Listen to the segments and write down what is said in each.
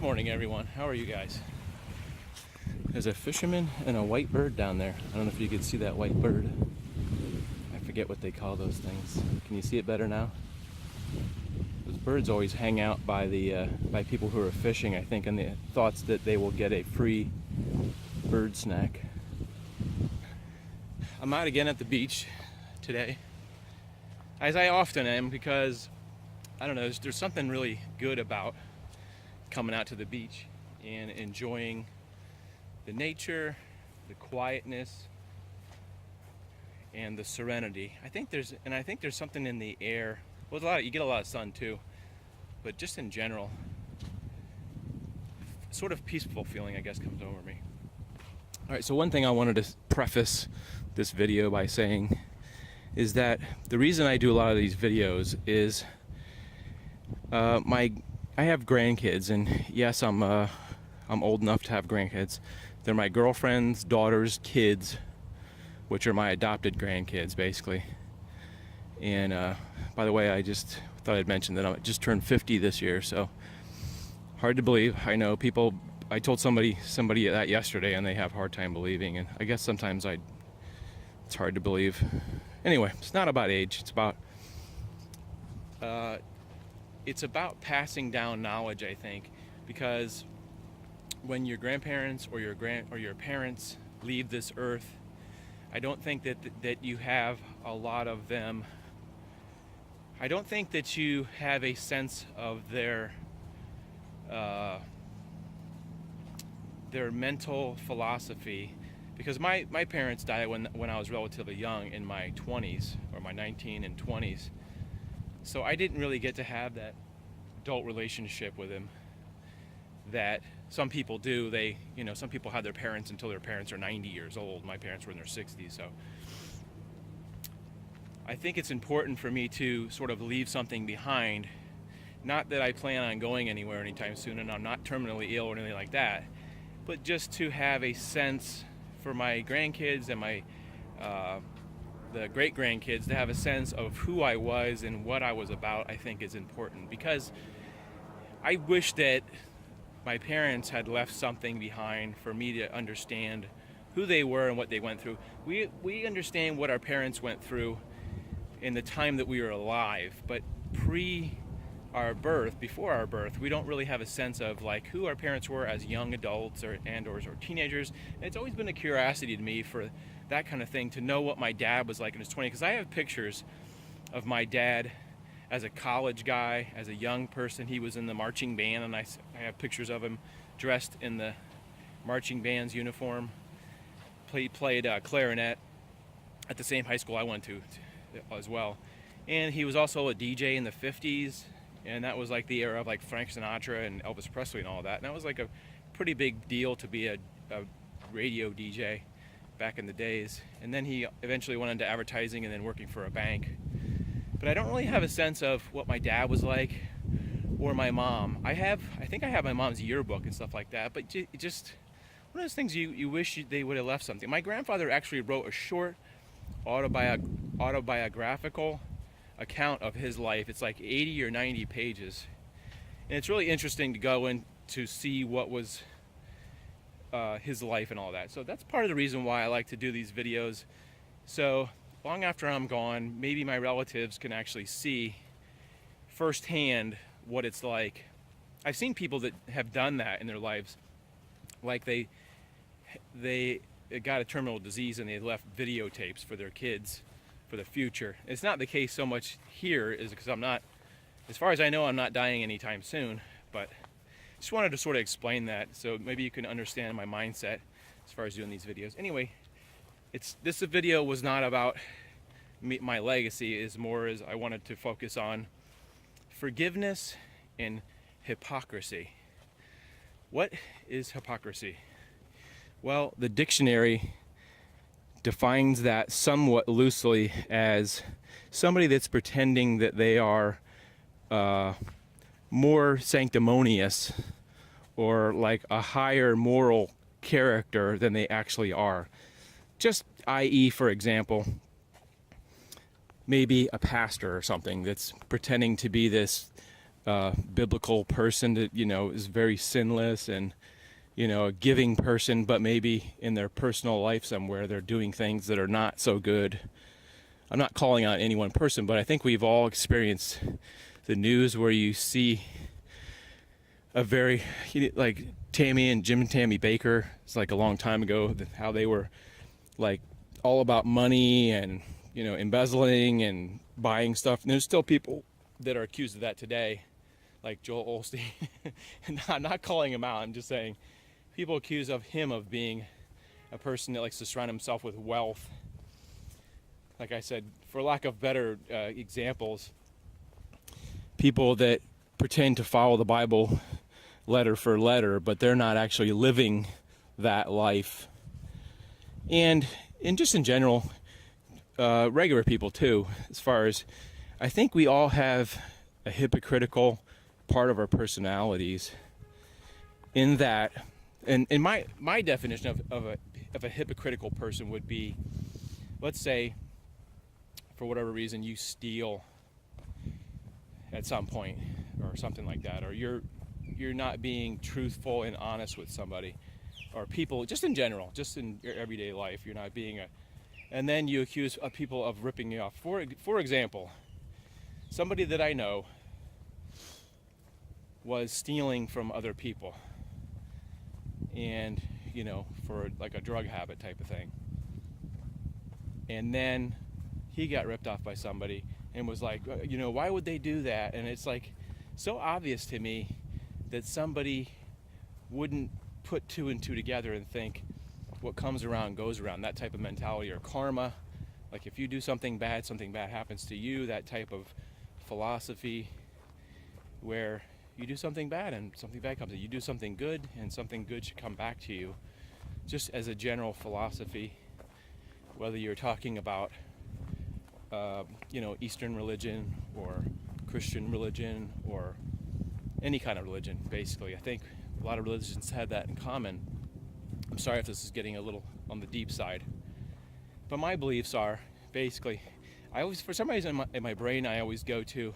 morning, everyone. How are you guys? There's a fisherman and a white bird down there. I don't know if you can see that white bird. I forget what they call those things. Can you see it better now? Those birds always hang out by by people who are fishing, I think, in the thoughts that they will get a free bird snack. I'm out again at the beach today, as I often am, because I don't know, there's something really good about coming out to the beach and enjoying the nature, the quietness, and the serenity. I think there's something in the air. Well, you get a lot of sun too, but just in general, sort of peaceful feeling, I guess, comes over me. All right, so one thing I wanted to preface this video by saying is that the reason I do a lot of these videos is I have grandkids, and yes, I'm old enough to have grandkids. They're my girlfriend's daughter's kids, which are my adopted grandkids, basically. And by the way, I just thought I'd mention that I just turned 50 this year, so hard to believe. I know people. I told somebody that yesterday, and they have a hard time believing. And I guess sometimes it's hard to believe. Anyway, it's not about age. It's about passing down knowledge, I think, because when your grandparents or your parents leave this earth, I don't think that you have a lot of them. I don't think that you have a sense of their mental philosophy, because my parents died when I was relatively young, in my 20s, or my 19 and 20s. So I didn't really get to have that adult relationship with him that some people do. Some people have their parents until their parents are 90 years old. My parents were in their 60s, so I think it's important for me to sort of leave something behind. Not that I plan on going anywhere anytime soon, and I'm not terminally ill or anything like that, but just to have a sense for my grandkids and my the great-grandkids, to have a sense of who I was and what I was about, I think is important. Because I wish that my parents had left something behind for me to understand who they were and what they went through. We understand what our parents went through in the time that we were alive, but before our birth, we don't really have a sense of like who our parents were as young adults or teenagers. And it's always been a curiosity to me for that kind of thing, to know what my dad was like in his 20s, because I have pictures of my dad as a college guy, as a young person. He was in the marching band, and I have pictures of him dressed in the marching band's uniform. Played clarinet at the same high school I went to as well. And he was also a DJ in the 50s, and that was like the era of like Frank Sinatra and Elvis Presley and all that. And that was like a pretty big deal to be a radio DJ back in the days. And then he eventually went into advertising and then working for a bank. But I don't really have a sense of what my dad was like, or my mom. I think I have my mom's yearbook and stuff like that, but just one of those things you wish they would have left something. My grandfather actually wrote a short autobiographical account of his life. It's like 80 or 90 pages, and it's really interesting to go in to see what was his life and all that. So that's part of the reason why I like to do these videos, so long after I'm gone, maybe my relatives can actually see firsthand what it's like. I've seen people that have done that in their lives, like they got a terminal disease and they left videotapes for their kids for the future. It's not the case so much here, is because I'm not, as far as I know, I'm not dying anytime soon, but just wanted to sort of explain that, so maybe you can understand my mindset as far as doing these videos. Anyway, this video was not about my legacy, is more as I wanted to focus on forgiveness and hypocrisy. What is hypocrisy? Well, the dictionary defines that somewhat loosely as somebody that's pretending that they are more sanctimonious or like a higher moral character than they actually are. Just i.e., for example, maybe a pastor or something that's pretending to be this biblical person that, is very sinless and, a giving person, but maybe in their personal life somewhere they're doing things that are not so good. I'm not calling out any one person, but I think we've all experienced the news where you see a very, like Tammy and Jim and Tammy Baker. It's like a long time ago, how they were like all about money and, embezzling and buying stuff. And there's still people that are accused of that today, like Joel Osteen. And I'm not calling him out. I'm just saying people accuse of him of being a person that likes to surround himself with wealth. Like I said, for lack of better examples, people that pretend to follow the Bible letter for letter, but they're not actually living that life. And just in general, regular people too, as far as I think we all have a hypocritical part of our personalities in that, and my definition of a hypocritical person would be, let's say, for whatever reason, you steal at some point or something like that, or you're not being truthful and honest with somebody, or people, just in general, just in your everyday life, you're not being and then you accuse people of ripping you off. For example, somebody that I know was stealing from other people, and for like a drug habit type of thing, and then he got ripped off by somebody and was like, why would they do that? And it's like so obvious to me that somebody wouldn't put two and two together and think what comes around goes around, that type of mentality, or karma, like if you do something bad happens to you, that type of philosophy where you do something bad and something bad comes to you. You do something good and something good should come back to you, just as a general philosophy, whether you're talking about Eastern religion or Christian religion or any kind of religion. Basically, I think a lot of religions have that in common. I'm sorry if this is getting a little on the deep side, but my beliefs are basically, I always, for some reason in my brain, I always go to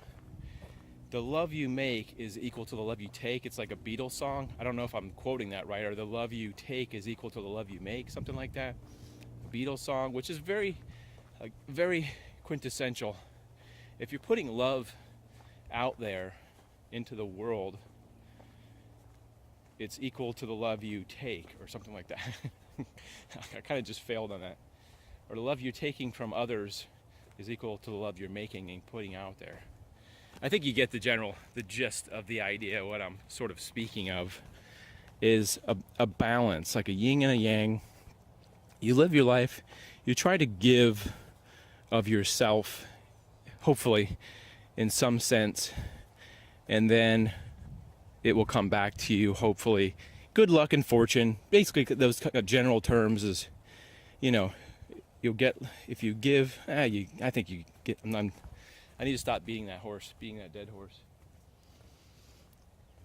the love you make is equal to the love you take. It's like a Beatles song. I don't know if I'm quoting that right, or the love you take is equal to the love you make, something like that. A Beatles song, which is very quintessential. If you're putting love out there into the world, it's equal to the love you take, or something like that. I kind of just failed on that. Or the love you're taking from others is equal to the love you're making and putting out there. I think you get the gist of the idea. What I'm sort of speaking of is a balance, like a yin and a yang. You live your life, you try to give of yourself, hopefully, in some sense, and then it will come back to you, hopefully. Good luck and fortune. Basically, those kind of general terms is, you'll get, if you give, I think you get, I need to stop being that dead horse.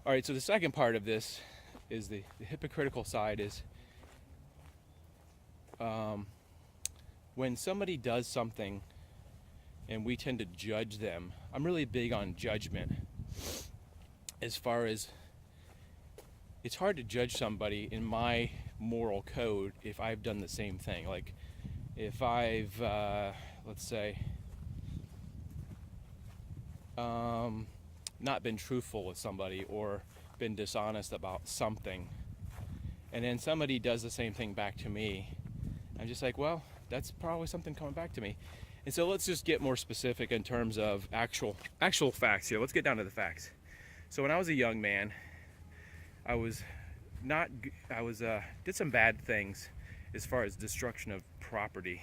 All right, so the second part of this is the hypocritical side is when somebody does something and we tend to judge them. I'm really big on judgment, as far as it's hard to judge somebody in my moral code if I've done the same thing. Like if I've, let's say, not been truthful with somebody or been dishonest about something, and then somebody does the same thing back to me, I'm just like, well, that's probably something coming back to me. And so let's just get more specific in terms of actual facts here. Let's get down to the facts. So when I was a young man, I did some bad things as far as destruction of property.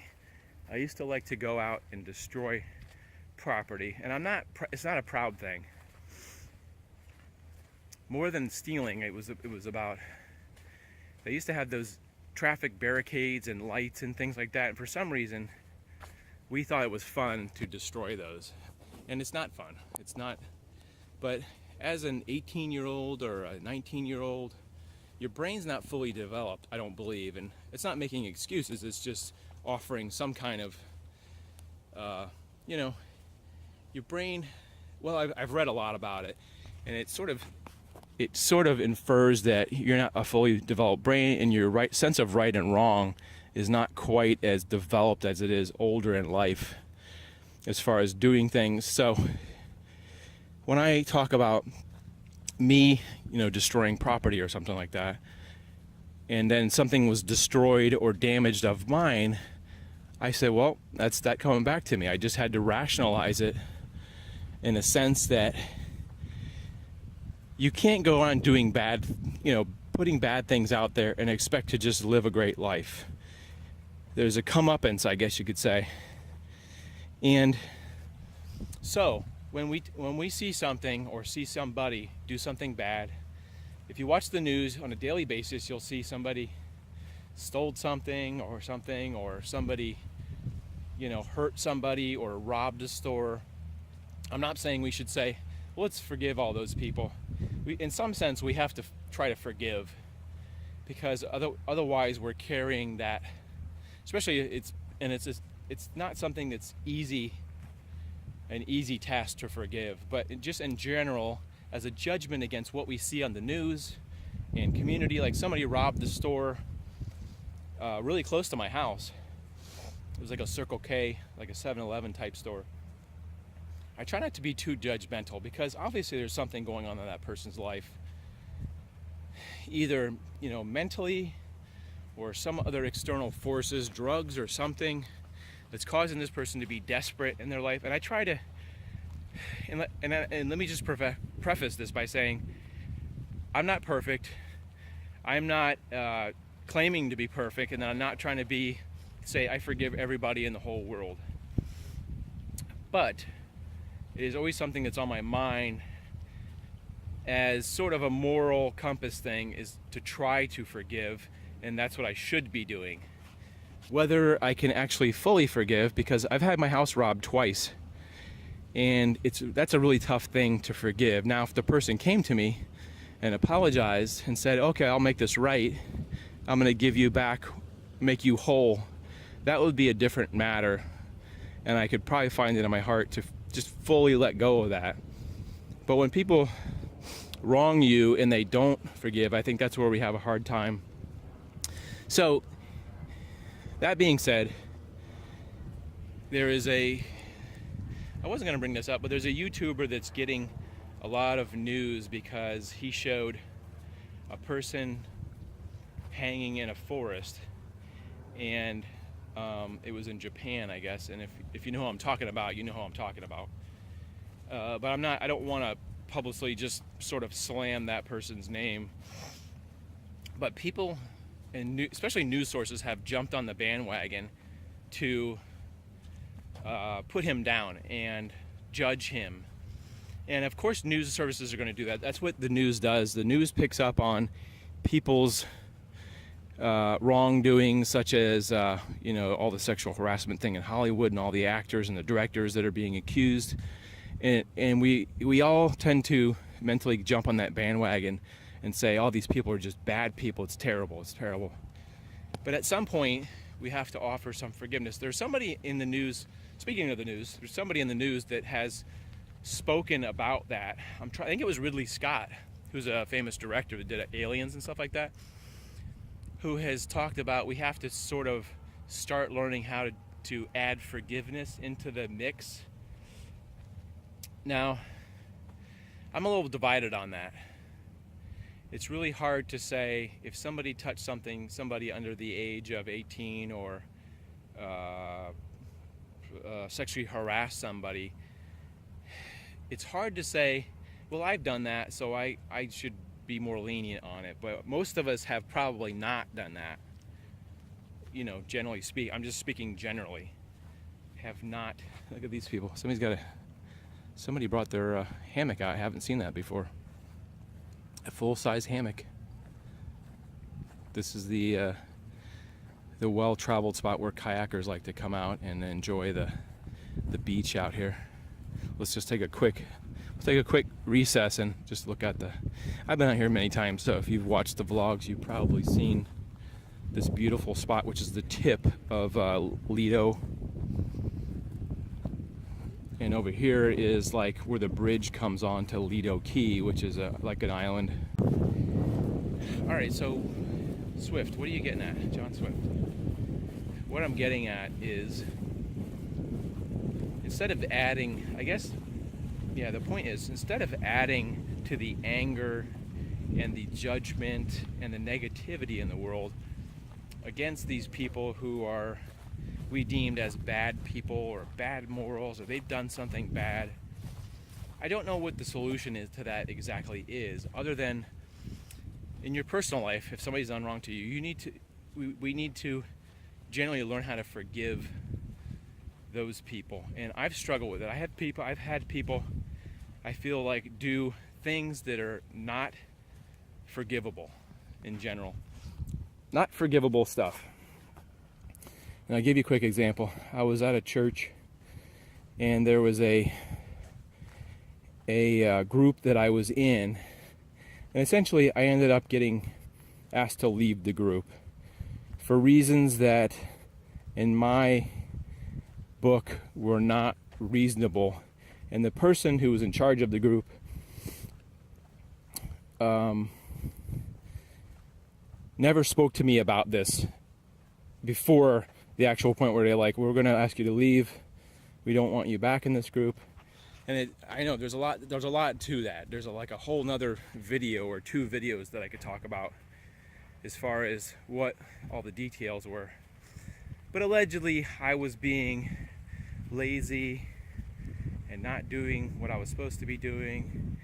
I used to like to go out and destroy property, and it's not a proud thing. More than stealing, it was about, they used to have those traffic barricades and lights and things like that, and for some reason we thought it was fun to destroy those. And it's not fun. It's not. But as an 18-year-old or a 19-year-old, your brain's not fully developed, I don't believe. And it's not making excuses. It's just offering some kind of, your brain. Well, I've read a lot about it. and it sort of infers that you're not a fully developed brain, and your right sense of right and wrong is not quite as developed as it is older in life as far as doing things. So when I talk about me, destroying property or something like that, and then something was destroyed or damaged of mine, I say, well, that's that coming back to me. I just had to rationalize it in a sense that you can't go on doing bad, putting bad things out there and expect to just live a great life. There's a comeuppance, I guess you could say. And so when we see something or see somebody do something bad, if you watch the news on a daily basis, you'll see somebody stole something, or somebody, hurt somebody or robbed a store. I'm not saying we should say, well, let's forgive all those people. In some sense, we have to try to forgive, because otherwise we're carrying that. Especially it's not something that's an easy task to forgive, but just in general, as a judgment against what we see on the news and community. Like, somebody robbed the store really close to my house. It was like a Circle K, like a 7-Eleven type store. I try not to be too judgmental, because obviously there's something going on in that person's life, either mentally or some other external forces, drugs or something, that's causing this person to be desperate in their life. And I try to, and let me just preface this by saying, I'm not perfect. I'm not claiming to be perfect, and I'm not trying to say I forgive everybody in the whole world. But it is always something that's on my mind as sort of a moral compass thing, is to try to forgive, and that's what I should be doing. Whether I can actually fully forgive, because I've had my house robbed twice, and that's a really tough thing to forgive. Now, if the person came to me and apologized and said, okay, I'll make this right, I'm going to give you back, make you whole, that would be a different matter, and I could probably find it in my heart to just fully let go of that. But when people wrong you and they don't forgive, I think that's where we have a hard time. So, that being said, I wasn't going to bring this up, but there's a YouTuber that's getting a lot of news because he showed a person hanging in a forest, and it was in Japan, I guess. And if you know who I'm talking about, you know who I'm talking about. But I don't want to publicly just sort of slam that person's name. But people, and especially news sources, have jumped on the bandwagon to put him down and judge him. And of course news services are going to do that. That's what the news does. The news picks up on people's wrongdoing, such as all the sexual harassment thing in Hollywood, and all the actors and the directors that are being accused, and we all tend to mentally jump on that bandwagon and say, oh, these people are just bad people, it's terrible. But at some point we have to offer some forgiveness. There's somebody in the news, speaking of the news, there's somebody in the news that has spoken about that. I think it was Ridley Scott, who's a famous director that did Aliens and stuff like that, who has talked about we have to sort of start learning how to add forgiveness into the mix. Now, I'm a little divided on that. It's really hard to say if somebody touched somebody under the age of 18, or sexually harassed somebody. It's hard to say, well, I've done that, so I should be more lenient on it. But most of us have probably not done that. Generally speaking, I'm just speaking generally. Have not. Look at these people. Somebody brought their hammock out. I haven't seen that before. A full-size hammock. This is the well-traveled spot where kayakers like to come out and enjoy the beach out here. Let's just take a quick recess and just look at I've been out here many times, so if you've watched the vlogs, you've probably seen this beautiful spot, which is the tip of Lido. And over here is like where the bridge comes on to Lido Key, which is like an island. All right, so Swift, what are you getting at, John Swift? What I'm getting at is, instead of adding, I guess, yeah, the point is, instead of adding to the anger and the judgment and the negativity in the world against these people who are we deemed as bad people or bad morals, or they've done something bad, I don't know what the solution is to that exactly is, other than in your personal life, if somebody's done wrong to you, we need to generally learn how to forgive those people. And I've struggled with it. I've had people I feel like do things that are not forgivable in general. Not forgivable stuff. And I'll give you a quick example. I was at a church and there was a group that I was in, and essentially I ended up getting asked to leave the group for reasons that in my book were not reasonable. And the person who was in charge of the group never spoke to me about this before the actual point where they're like, we're going to ask you to leave, we don't want you back in this group. And I know there's a lot to that. There's like a whole nother video or two videos that I could talk about as far as what all the details were. But allegedly I was being lazy and not doing what I was supposed to be doing,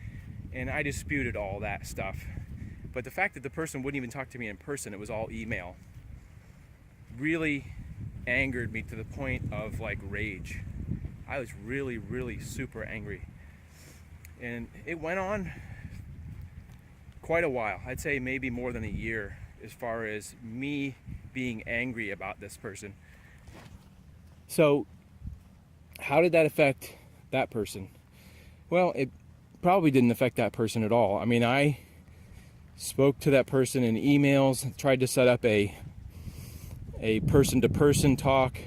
and I disputed all that stuff. But the fact that the person wouldn't even talk to me in person, it was all email, really angered me to the point of like rage. I was really, really super angry. And it went on quite a while. I'd say maybe more than a year, as far as me being angry about this person. So how did that affect that person? Well, it probably didn't affect that person at all. I mean, I spoke to that person in emails, tried to set up a person-to-person talk,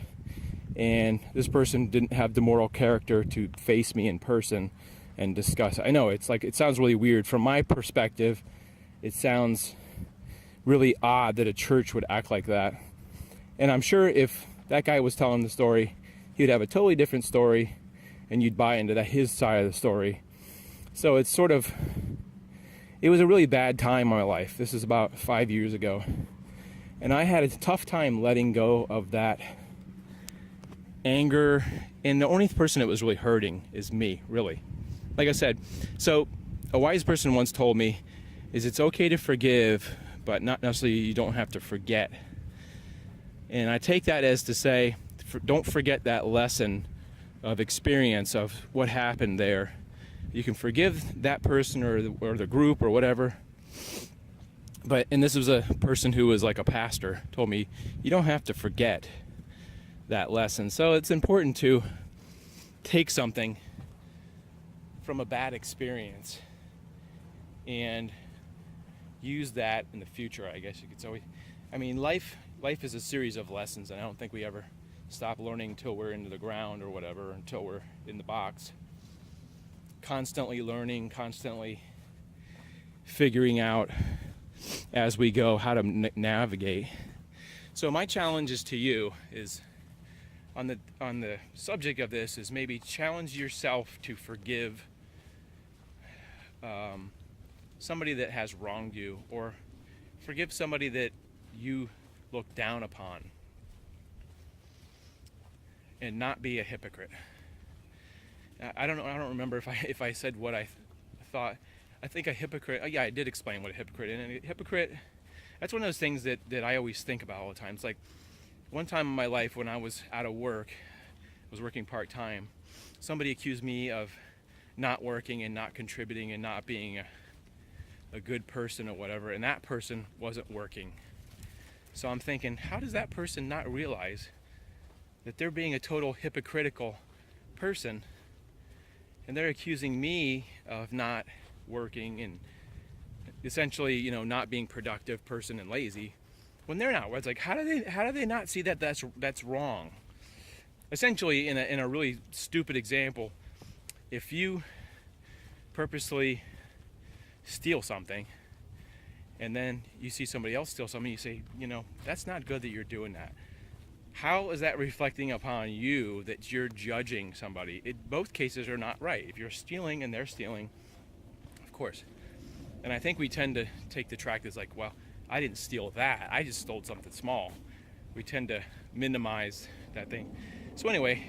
and this person didn't have the moral character to face me in person and discuss. I know it sounds really weird. From my perspective, it sounds really odd that a church would act like that. And I'm sure if that guy was telling the story, he'd have a totally different story, and you'd buy into his side of the story. So it was a really bad time in my life. This is about 5 years ago. And I had a tough time letting go of that anger. And the only person that was really hurting is me, really. Like I said, so a wise person once told me, is it's okay to forgive, but not necessarily you don't have to forget. And I take that as to say, don't forget that lesson of experience of what happened there. You can forgive that person or the group or whatever. And this was a person who was like a pastor, told me, you don't have to forget that lesson. So it's important to take something from a bad experience and use that in the future, I guess you could say. I mean, life is a series of lessons, and I don't think we ever stop learning until we're into the ground or whatever, until we're in the box. Constantly learning, constantly figuring out as we go how to navigate. So my challenge is to you is on the subject of this is maybe challenge yourself to forgive somebody that has wronged you, or forgive somebody that you look down upon, and not be a hypocrite. I don't remember if I said what I thought. I think a hypocrite, yeah, I did explain what a hypocrite is. And a hypocrite, that's one of those things that I always think about all the time. It's like one time in my life when I was out of work, I was working part-time, somebody accused me of not working and not contributing and not being a good person or whatever, and that person wasn't working. So I'm thinking, how does that person not realize that they're being a total hypocritical person, and they're accusing me of not working and essentially, not being productive person and lazy, when they're not? It's like, how do they not see that that's wrong? essentially, in a really stupid example, if you purposely steal something and then you see somebody else steal something, you say, that's not good that you're doing that. How is that reflecting upon you that you're judging somebody? Both cases are not right. If you're stealing and they're stealing, of course. And I think we tend to take the track that's like, well, I didn't steal that. I just stole something small. We tend to minimize that thing. So anyway,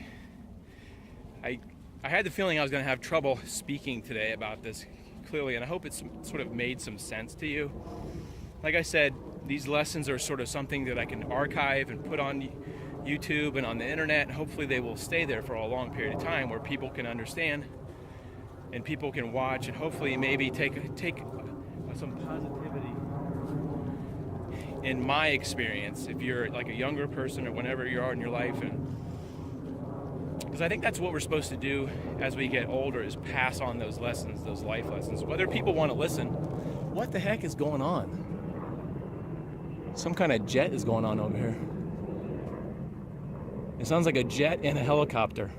I had the feeling I was going to have trouble speaking today about this clearly, and I hope it's sort of made some sense to you. Like I said, these lessons are sort of something that I can archive and put on YouTube and on the internet, and hopefully they will stay there for a long period of time where people can understand and people can watch, and hopefully maybe take some positivity in my experience if you're like a younger person or whenever you are in your life. And because I think that's what we're supposed to do as we get older, is pass on those lessons, those life lessons, whether people want to listen. What the heck is going on? Some kind of jet is going on over here. It sounds like a jet and a helicopter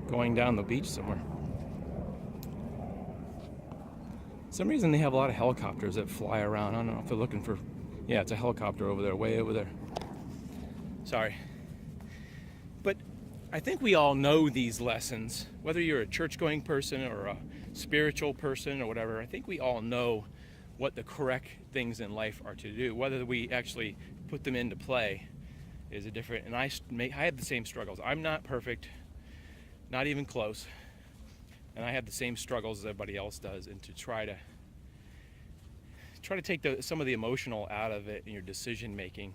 going down the beach somewhere. For some reason they have a lot of helicopters that fly around. I don't know if they're looking for... Yeah, it's a helicopter over there, way over there. Sorry. But I think we all know these lessons, whether you're a church-going person or a spiritual person or whatever. I think we all know what the correct things in life are to do. Whether we actually put them into play is a different... And I have the same struggles. I'm not perfect, not even close. And I have the same struggles as everybody else does. And to try to take some of the emotional out of it in your decision making.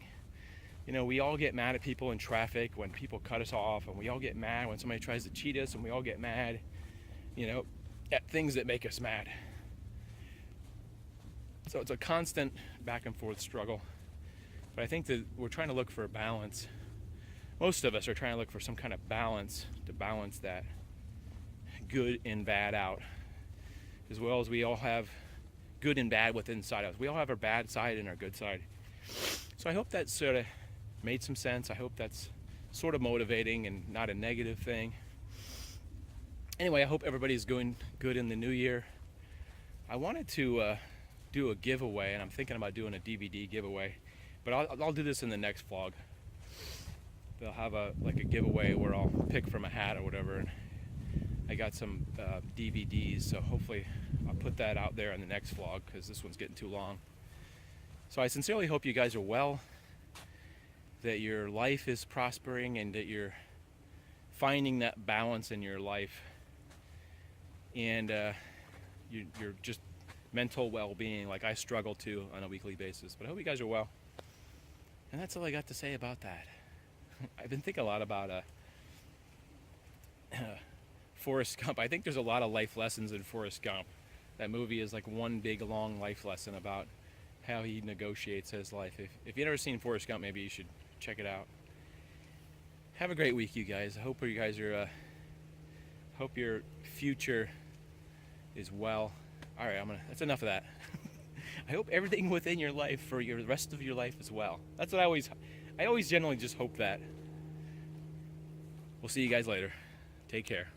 We all get mad at people in traffic when people cut us off, and we all get mad when somebody tries to cheat us, and we all get mad, at things that make us mad. So it's a constant back and forth struggle. But I think that we're trying to look for a balance. Most of us are trying to look for some kind of balance to balance that good and bad out, as well as we all have good and bad within inside us. We all have our bad side and our good side. So I hope that sort of made some sense. I hope that's sort of motivating and not a negative thing. Anyway, I hope everybody's going good in the new year. I wanted to do a giveaway, and I'm thinking about doing a DVD giveaway, but I'll do this in the next vlog. They'll have a giveaway where I'll pick from a hat or whatever, and I got some DVDs, so hopefully I'll put that out there in the next vlog, because this one's getting too long. So I sincerely hope you guys are well, that your life is prospering, and that you're finding that balance in your life, and you're just mental well-being, like I struggle to on a weekly basis. But I hope you guys are well. And that's all I got to say about that. I've been thinking a lot about Forrest Gump. I think there's a lot of life lessons in Forrest Gump. That movie is like one big long life lesson about how he negotiates his life. If you've never seen Forrest Gump, maybe you should check it out. Have a great week, you guys. I hope you guys are hope your future is well. All right, that's enough of that. I hope everything within your life for the rest of your life is well. That's what I always generally just hope that. We'll see you guys later. Take care.